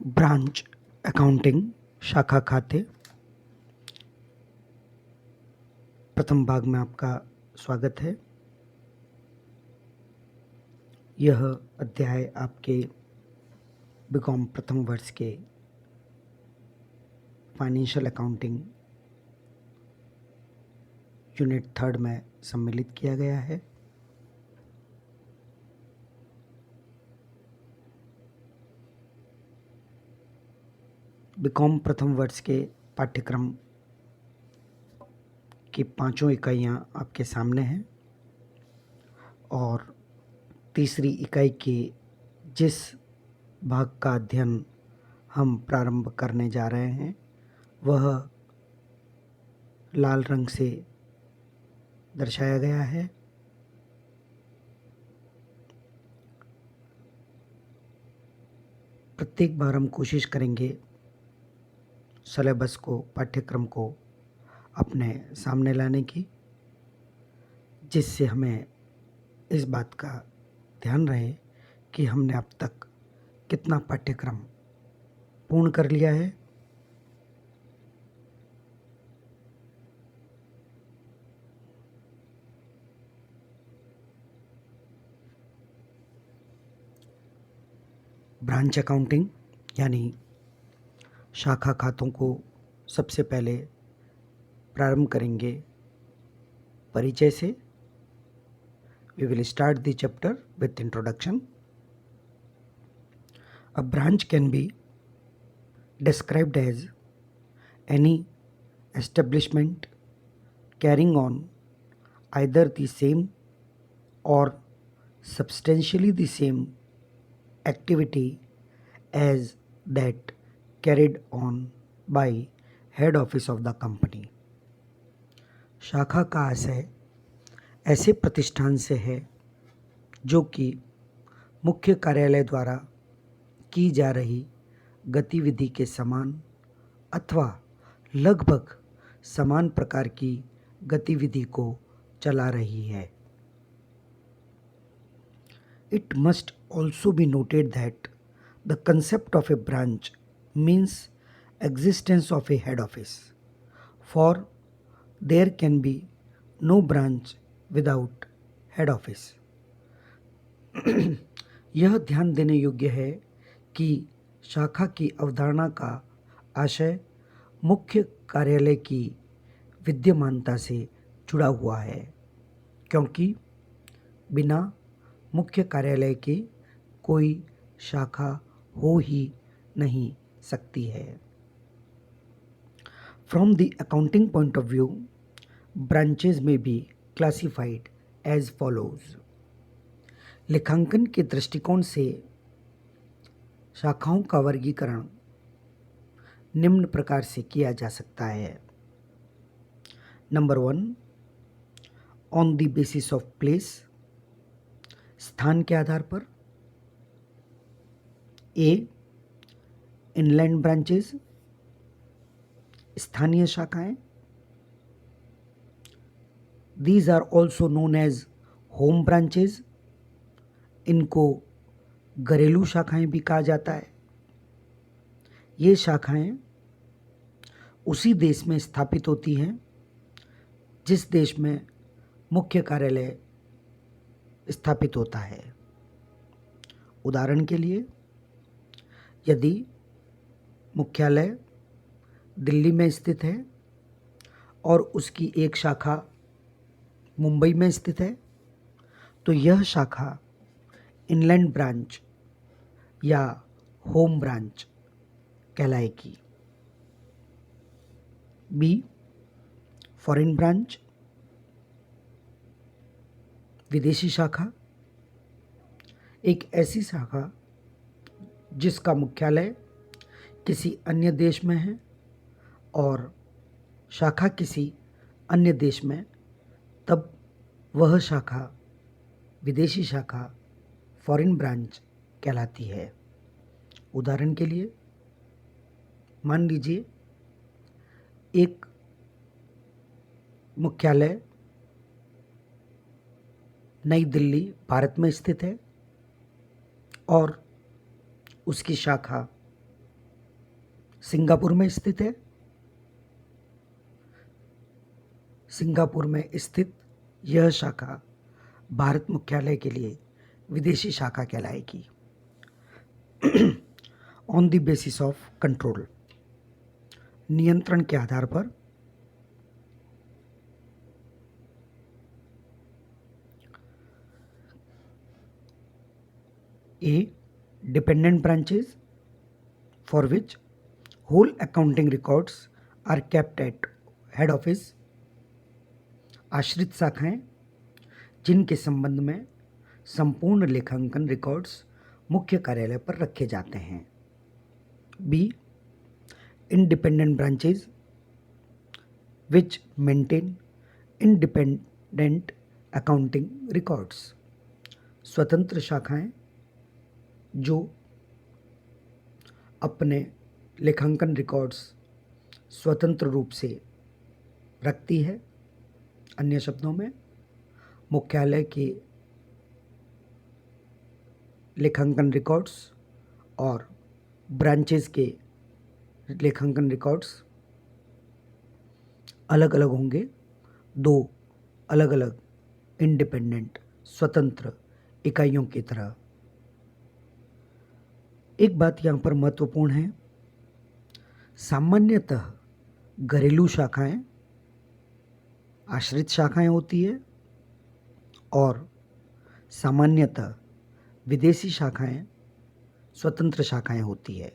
Branch accounting शाखा खाते प्रथम भाग में आपका स्वागत है। यह अध्याय आपके बीकॉम प्रथम वर्ष के फाइनेंशियल अकाउंटिंग यूनिट 3 में सम्मिलित किया गया है। बीकॉम प्रथम वर्ष के पाठ्यक्रम की 5 इकाइयाँ आपके सामने हैं और तीसरी इकाई के जिस भाग का अध्ययन हम प्रारंभ करने जा रहे हैं वह लाल रंग से दर्शाया गया है। प्रत्येक बार हम कोशिश करेंगे सिलेबस को, पाठ्यक्रम को अपने सामने लाने की, जिससे हमें इस बात का ध्यान रहे कि हमने अब तक कितना पाठ्यक्रम पूर्ण कर लिया है। ब्रांच अकाउंटिंग यानी शाखा खातों को सबसे पहले प्रारंभ करेंगे परिचय से। We will start the chapter with introduction. A branch can be described as any establishment carrying on either the same or substantially the same activity as that carried on by head office of the company। शाखा का आशय ऐसे प्रतिष्ठान से है जो कि मुख्य कार्यालय द्वारा की जा रही गतिविधि के समान अथवा लगभग समान प्रकार की गतिविधि को चला रही है। It must also be noted that the concept of a branch means existence of a head office, for there can be no branch without head office। यह ध्यान देने योग्य है कि शाखा की अवधारणा का आशय मुख्य कार्यालय की विद्यमानता से जुड़ा हुआ है, क्योंकि बिना मुख्य कार्यालय के कोई शाखा हो ही नहीं सकती है। From the accounting point of view, branches may be classified as follows। लेखांकन के दृष्टिकोण से शाखाओं का वर्गीकरण निम्न प्रकार से किया जा सकता है। Number 1, on the basis of place, स्थान के आधार पर। ए, इनलैंड ब्रांचेस, स्थानीय शाखाएं। These are also known as home branches, इनको घरेलू शाखाएं भी कहा जाता है। ये शाखाएं उसी देश में स्थापित होती हैं जिस देश में मुख्य कार्यालय स्थापित होता है। उदाहरण के लिए, यदि मुख्यालय दिल्ली में स्थित है और उसकी एक शाखा मुंबई में स्थित है, तो यह शाखा इनलैंड ब्रांच या होम ब्रांच कहलाएगी। बी, फॉरेन ब्रांच, विदेशी शाखा। एक ऐसी शाखा जिसका मुख्यालय किसी अन्य देश में है और शाखा किसी अन्य देश में, तब वह शाखा विदेशी शाखा फॉरेन ब्रांच कहलाती है। उदाहरण के लिए, मान लीजिए एक मुख्यालय नई दिल्ली भारत में स्थित है और उसकी शाखा सिंगापुर में स्थित है। सिंगापुर में स्थित यह शाखा भारत मुख्यालय के लिए विदेशी शाखा कहलाएगी। On the basis of control, नियंत्रण के आधार पर A dependent branches for which whole accounting records are kept at head office, आश्रित शाखाएं जिनके संबंध में संपूर्ण लेखांकन रिकॉर्ड्स मुख्य कार्यालय पर रखे जाते हैं। Be independent branches which maintain independent accounting records, स्वतंत्र शाखाएं जो अपने लेखांकन रिकॉर्ड्स स्वतंत्र रूप से रखती है। अन्य शब्दों में मुख्यालय के लेखांकन रिकॉर्ड्स और ब्रांचेस के लेखांकन रिकॉर्ड्स अलग अलग होंगे, दो अलग अलग इंडिपेंडेंट स्वतंत्र इकाइयों की तरह। एक बात यहाँ पर महत्वपूर्ण है, सामान्यतः घरेलू शाखाएं आश्रित शाखाएं होती है और सामान्यतः विदेशी शाखाएं स्वतंत्र शाखाएं होती है,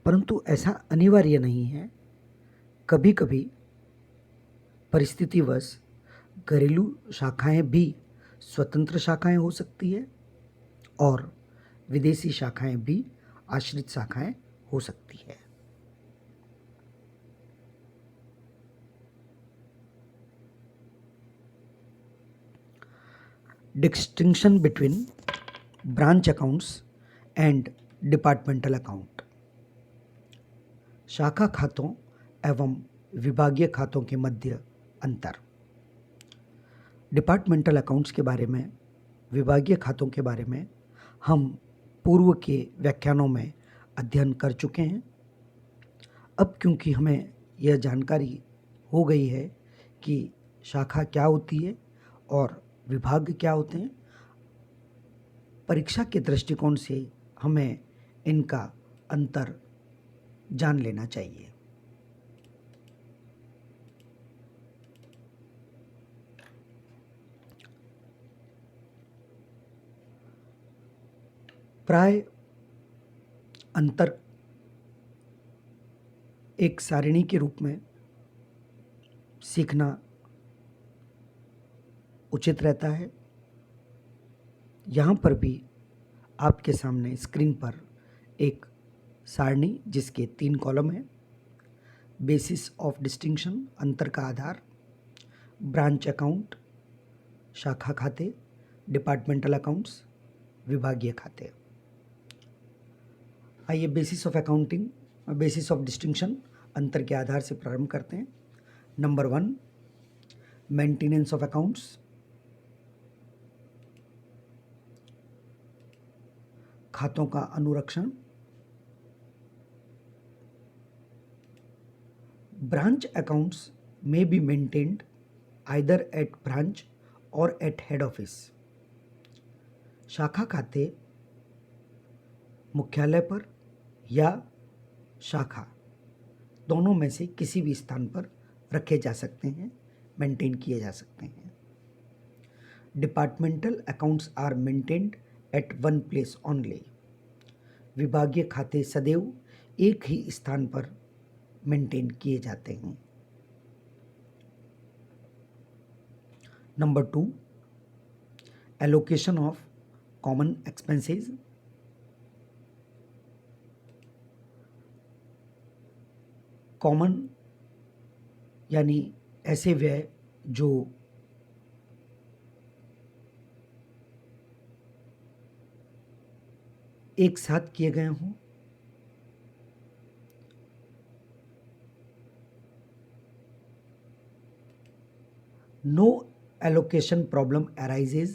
परंतु ऐसा अनिवार्य नहीं है। कभी कभी परिस्थितिवश घरेलू शाखाएं भी स्वतंत्र शाखाएं हो सकती है और विदेशी शाखाएं भी आश्रित शाखाएं हो सकती है। Distinction between branch accounts and departmental account, शाखा खातों एवं विभागीय खातों के मध्य अंतर। डिपार्टमेंटल अकाउंट्स के बारे में, विभागीय खातों के बारे में हम पूर्व के व्याख्यानों में अध्ययन कर चुके हैं। अब क्योंकि हमें यह जानकारी हो गई है कि शाखा क्या होती है और विभाग क्या होते हैं, परीक्षा के दृष्टिकोण से हमें इनका अंतर जान लेना चाहिए। प्राय अंतर एक सारिणी के रूप में सीखना उचित रहता है। यहाँ पर भी आपके सामने स्क्रीन पर एक सारणी जिसके 3 कॉलम हैं। बेसिस ऑफ डिस्टिंक्शन, अंतर का आधार, ब्रांच अकाउंट शाखा खाते, डिपार्टमेंटल अकाउंट्स विभागीय खाते। आइए basis of accounting, basis of distinction अंतर के आधार से प्रारंभ करते हैं। नंबर 1, मेंटेनेंस ऑफ अकाउंट्स, खातों का अनुरक्षण। Branch accounts may be maintained either at branch or at head office, शाखा खाते मुख्यालय पर या शाखा दोनों में से किसी भी स्थान पर रखे जा सकते हैं, मेंटेन किए जा सकते हैं। Departmental accounts are maintained at one place only, विभागीय खाते सदैव एक ही स्थान पर मेंटेन किए जाते हैं। Number 2, allocation of common expenses, common यानी ऐसे व्यय जो एक साथ किए गए हों। No allocation problem arises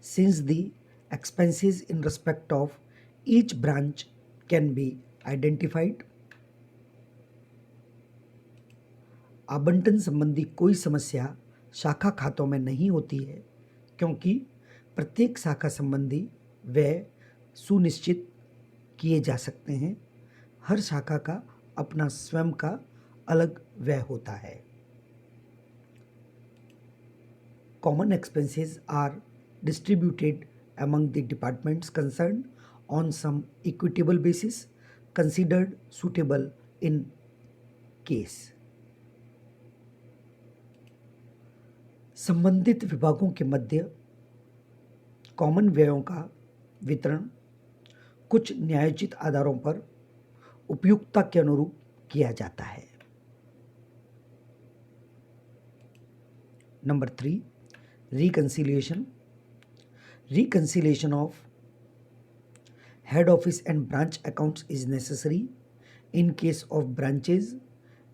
since the expenses in respect of each branch can be identified आवंटन संबंधी कोई समस्या शाखा खातों में नहीं होती है, क्योंकि प्रत्येक शाखा संबंधी व्यय सुनिश्चित किए जा सकते हैं। हर शाखा का अपना स्वयं का अलग व्यय होता है। Common expenses are distributed among the departments concerned on some equitable basis considered suitable in case. संबंधित विभागों के मध्य कॉमन व्ययों का वितरण कुछ न्यायोचित आधारों पर उपयुक्तता के अनुरूप किया जाता है। Number 3, reconciliation. Reconciliation of head office and branch accounts is necessary in case of branches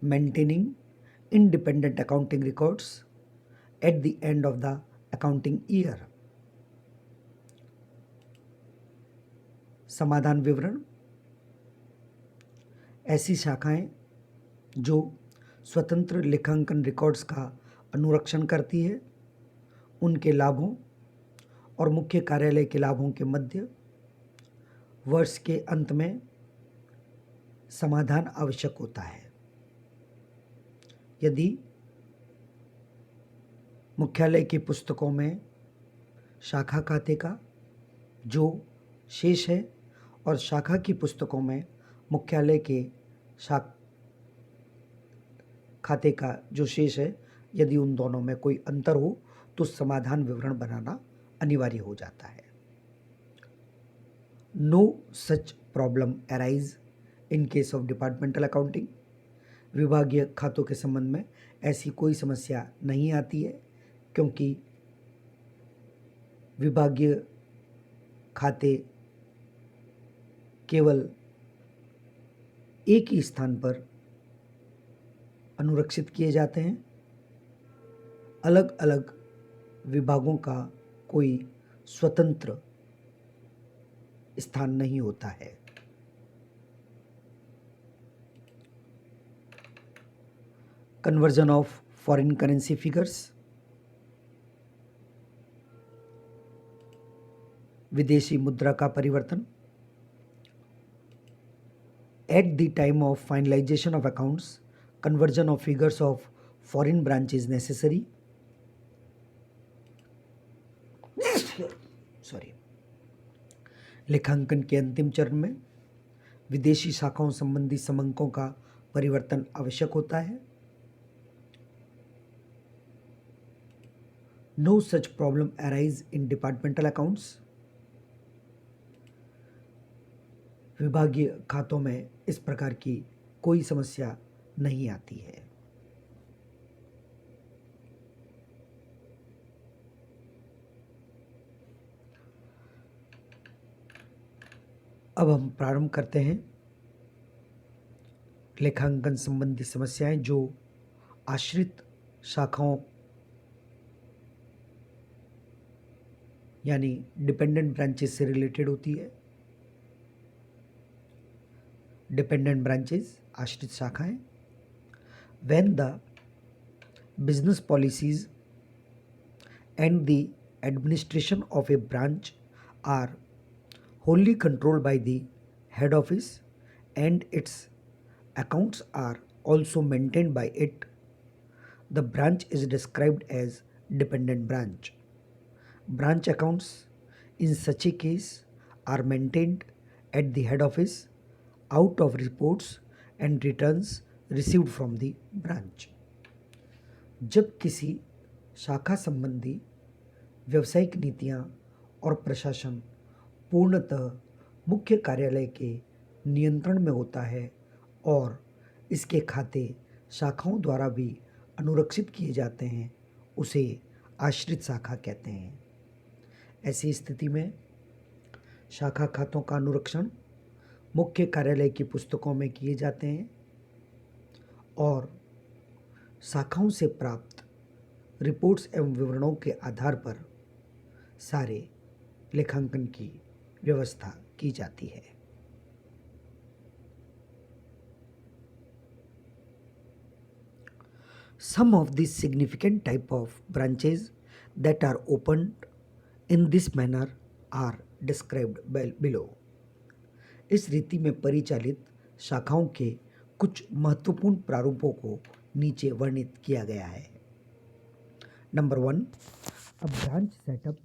maintaining independent accounting records at the end of the accounting year. समाधान विवरण: ऐसी शाखाएं जो स्वतंत्र लेखांकन रिकॉर्ड्स का अनुरक्षण करती है, उनके लाभों और मुख्य कार्यालय के लाभों के मध्य वर्ष के अंत में समाधान आवश्यक होता है। यदि मुख्यालय की पुस्तकों में शाखा खाते का जो शेष है और शाखा की पुस्तकों में मुख्यालय के खाते का जो शेष है, यदि उन दोनों में कोई अंतर हो तो समाधान विवरण बनाना अनिवार्य हो जाता है। No such problem arise in case of departmental accounting. विभागीय खातों के संबंध में ऐसी कोई समस्या नहीं आती है, क्योंकि विभागीय खाते केवल एक ही स्थान पर अनुरक्षित किए जाते हैं। अलग अलग विभागों का कोई स्वतंत्र स्थान नहीं होता है। Conversion of foreign currency figures. विदेशी मुद्रा का परिवर्तन। At the time of finalization of accounts, conversion of figures of foreign branch is necessary. लेखांकन के अंतिम चरण में विदेशी शाखाओं संबंधी समंकों का परिवर्तन आवश्यक होता है। No such problem arise in departmental accounts. विभागीय खातों में इस प्रकार की कोई समस्या नहीं आती है। अब हम प्रारंभ करते हैं लेखांकन संबंधी समस्याएं जो आश्रित शाखाओं यानी डिपेंडेंट ब्रांचेस से रिलेटेड होती है। डिपेंडेंट ब्रांचेस आश्रित शाखाएं। When the business policies and the administration of a branch are wholly controlled by the head office and its accounts are also maintained by it, the branch is described as dependent branch. Branch accounts in such a case are maintained at the head office out of reports and returns received from the branch. जब किसी शाखा संबंधी व्यावसायिक नीतियां और प्रशासन पूर्णतः मुख्य कार्यालय के नियंत्रण में होता है और इसके खाते शाखाओं द्वारा भी अनुरक्षित किए जाते हैं, उसे आश्रित शाखा कहते हैं। ऐसी स्थिति में शाखा खातों का अनुरक्षण मुख्य कार्यालय की पुस्तकों में किए जाते हैं और शाखाओं से प्राप्त रिपोर्ट्स एवं विवरणों के आधार पर सारे लेखांकन की व्यवस्था की जाती है। Some of the significant type of branches that are opened in this manner are described below. इस रीति में परिचालित शाखाओं के कुछ महत्वपूर्ण प्रारूपों को नीचे वर्णित किया गया है. Number 1, a branch setup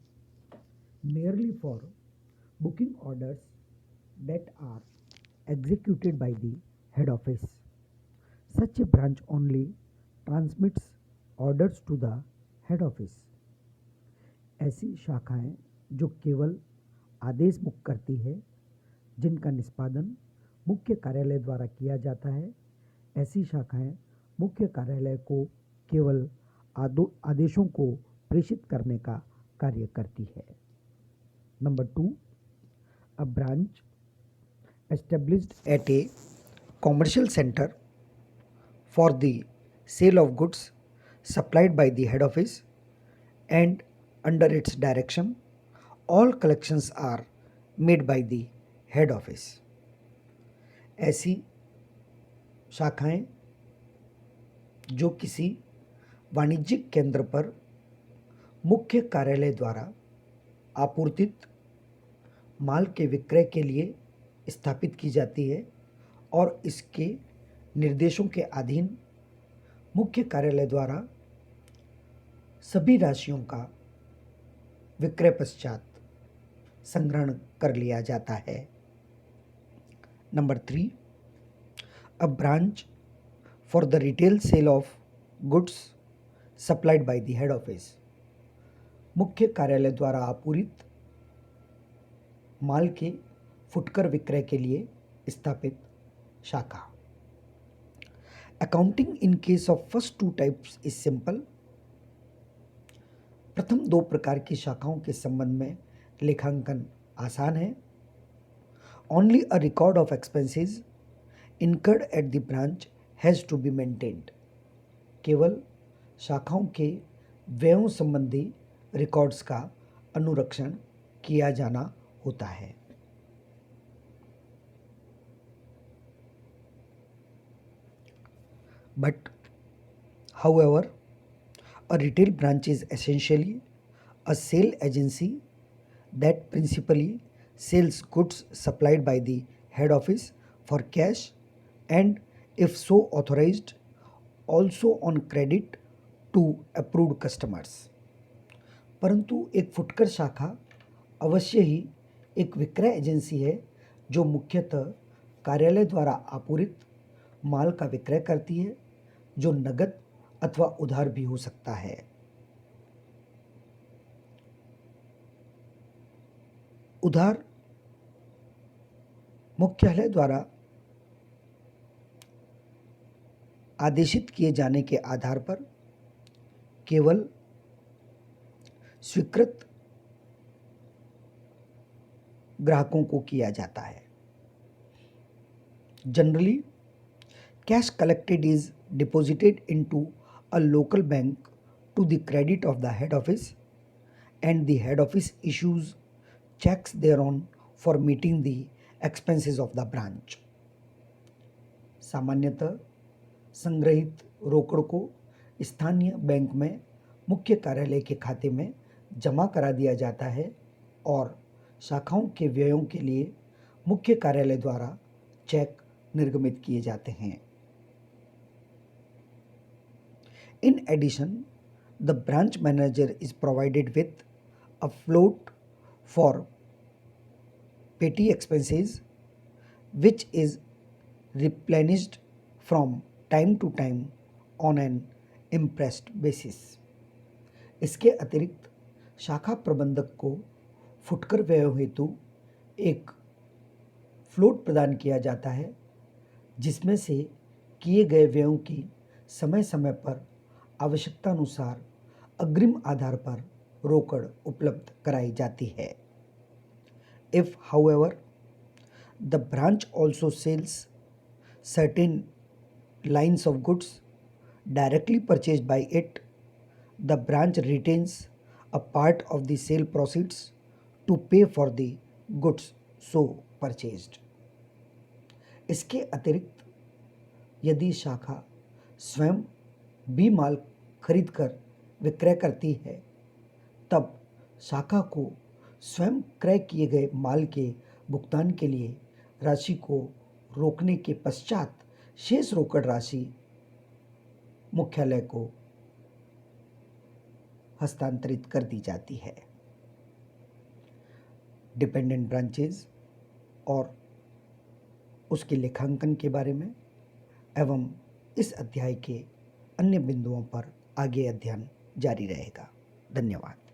merely for booking orders that are executed by the head office. Such a branch only transmits orders to the head office. ऐसी शाखाएं जो केवल आदेश मुक्त करती है, जिनका निष्पादन मुख्य कार्यालय द्वारा किया जाता है, ऐसी शाखाएं मुख्य कार्यालय को केवल आदेशों को प्रेषित करने का कार्य करती है. Number 2, a branch established at a commercial center for the sale of goods supplied by the head office and under its direction, all collections are made by the head office. ऐसी शाखाएं जो किसी वाणिज्यिक केंद्र पर मुख्य कार्यालय द्वारा आपूर्तित माल के विक्रय के लिए स्थापित की जाती है और इसके निर्देशों के अधीन मुख्य कार्यालय द्वारा सभी राशियों का विक्रय पश्चात संग्रहण कर लिया जाता है. Number 3, a branch for the retail sale of goods supplied by the head office. मुख्य कार्यालय द्वारा आपूरित माल के फुटकर विक्रय के लिए स्थापित शाखा. Accounting in case of first 2 types is simple. प्रथम 2 प्रकार की शाखाओं के संबंध में लेखांकन आसान है. Only a record of expenses incurred at the branch has to be maintained. केवल शाखाओं के व्ययों संबंधी रिकॉर्ड्स का अनुरक्षण किया जाना होता है. But however, a retail branch is essentially a sale agency that principally sells goods supplied by the head office for cash and if so authorized also on credit to approved customers. परंतु एक फुटकर शाखा अवश्य ही एक विक्रय agency है जो मुख्यतः कार्यालय द्वारा आपूरित माल का विक्रय करती है जो नगद अथवा उधार भी हो सकता है. उधार मुख्यालय द्वारा आदेशित किए जाने के आधार पर केवल स्वीकृत ग्राहकों को किया जाता है. Generally cash collected is deposited into a local bank to the credit of the head office and the head office issues cheques thereon for meeting the expenses of the branch. सामान्यतः संग्रहित रोकड़ को स्थानीय बैंक में मुख्य कार्यालय के खाते में जमा करा दिया जाता है और शाखाओं के व्ययों के लिए मुख्य कार्यालय द्वारा चेक निर्गमित किए जाते हैं. In addition, the branch manager is provided with a float for petty expenses which is replenished from time to time on an impressed basis. इसके अतिरिक्त शाखा प्रबंधक को फुटकर व्ययों हेतु एक फ्लोट प्रदान किया जाता है जिसमें से किए गए व्ययों की समय समय पर आवश्यकतानुसार अग्रिम आधार पर रोकड़ उपलब्ध कराई जाती है. If however the branch also sells certain lines of goods directly purchased by it, the branch retains a part of the sale proceeds to pay for the goods so purchased. इसके अतिरिक्त यदि शाखा स्वयं बी माल खरीद कर विक्रय करती है, तब शाखा को स्वयं क्रय किए गए माल के भुगतान के लिए राशि को रोकने के पश्चात शेष रोकड़ राशि मुख्यालय को हस्तांतरित कर दी जाती है। डिपेंडेंट ब्रांचेज और उसके लेखांकन के बारे में एवं इस अध्याय के अन्य बिंदुओं पर आगे अध्ययन जारी रहेगा। धन्यवाद।